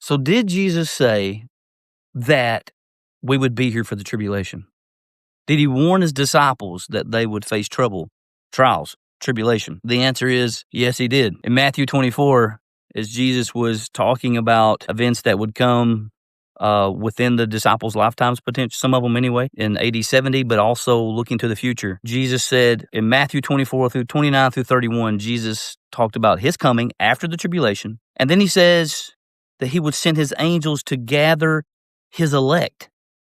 So did Jesus say that we would be here for the tribulation? Did he warn his disciples that they would face trouble, trials, tribulation? The answer is yes, he did. In Matthew 24, as Jesus was talking about events that would come within the disciples' lifetimes, potential, some of them anyway, in AD 70, but also looking to the future. Jesus said in Matthew 24 through 29 through 31, Jesus talked about his coming after the tribulation. And then he says that he would send his angels to gather his elect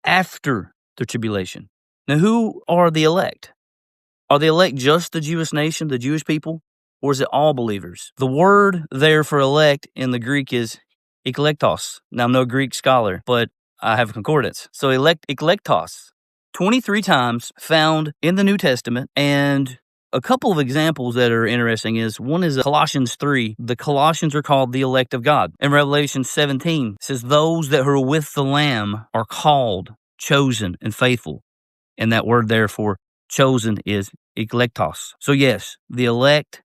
after the tribulation. Now, who are the elect? Are the elect just the Jewish nation, the Jewish people, or is it all believers? The word there for elect in the Greek is eklektos. Now, I'm no Greek scholar, but I have a concordance. So eklektos, 23 times found in the New Testament, and a couple of examples that are interesting is one is Colossians 3. The Colossians are called the elect of God. In Revelation 17, it says those that are with the Lamb are called, chosen, and faithful. And that word there for chosen is eklektos. So yes, the elect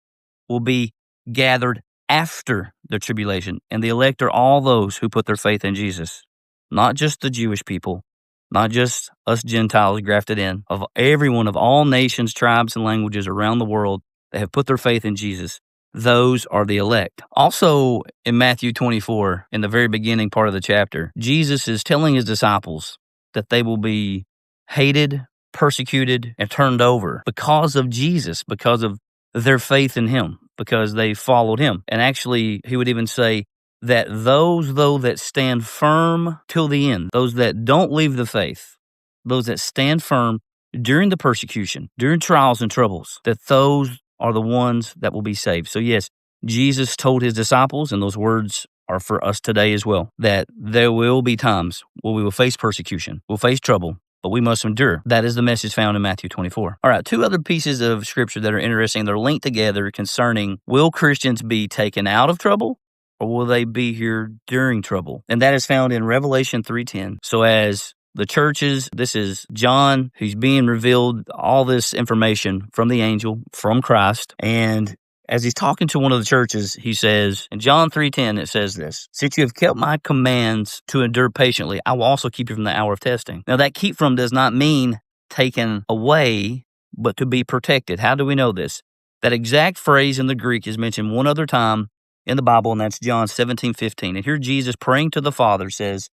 will be gathered after the tribulation. And the elect are all those who put their faith in Jesus. Not just the Jewish people, not just us Gentiles grafted in, of everyone of all nations, tribes, and languages around the world that have put their faith in Jesus. Those are the elect. Also in Matthew 24, in the very beginning part of the chapter, Jesus is telling his disciples that they will be hated, persecuted, and turned over because of Jesus, because of their faith in him, because they followed him. And actually, he would even say that those, though, that stand firm till the end, those that don't leave the faith, those that stand firm during the persecution, during trials and troubles, that those are the ones that will be saved. So yes, Jesus told his disciples, and those words are for us today as well, that there will be times where we will face persecution, we'll face trouble, but we must endure. That is the message found in Matthew 24. All right, two other pieces of scripture that are interesting. They're linked together concerning, will Christians be taken out of trouble or will they be here during trouble? And that is found in Revelation 3:10. So as the churches, this is John, who's being revealed all this information from the angel, from Christ, and as he's talking to one of the churches, he says, in John 3:10, it says this, since you have kept my commands to endure patiently, I will also keep you from the hour of testing. Now, that keep from does not mean taken away, but to be protected. How do we know this? That exact phrase in the Greek is mentioned one other time in the Bible, and that's John 17:15. And here Jesus praying to the Father says,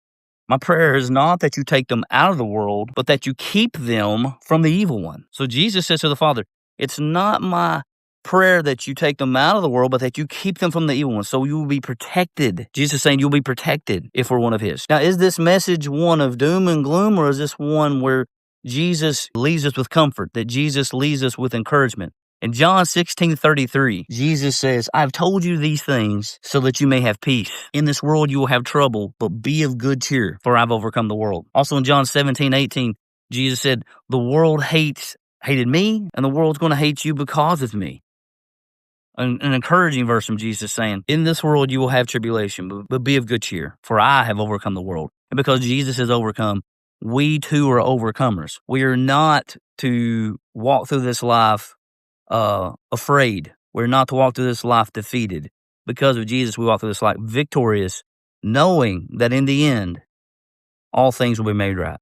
my prayer is not that you take them out of the world, but that you keep them from the evil one. So Jesus says to the Father, it's not my prayer that you take them out of the world, but that you keep them from the evil one. So you will be protected. Jesus is saying you'll be protected if we're one of his. Now, is this message one of doom and gloom, or is this one where Jesus leaves us with comfort, that Jesus leaves us with encouragement? In John 16:33, Jesus says, I've told you these things so that you may have peace. In this world you will have trouble, but be of good cheer, for I've overcome the world. Also in John 17:18, Jesus said, the world hated me, and the world's going to hate you because of me. An encouraging verse from Jesus saying, in this world you will have tribulation, but be of good cheer, for I have overcome the world. And because Jesus has overcome, we too are overcomers. We are not to walk through this life afraid. We're not to walk through this life defeated. Because of Jesus, we walk through this life victorious, knowing that in the end, all things will be made right.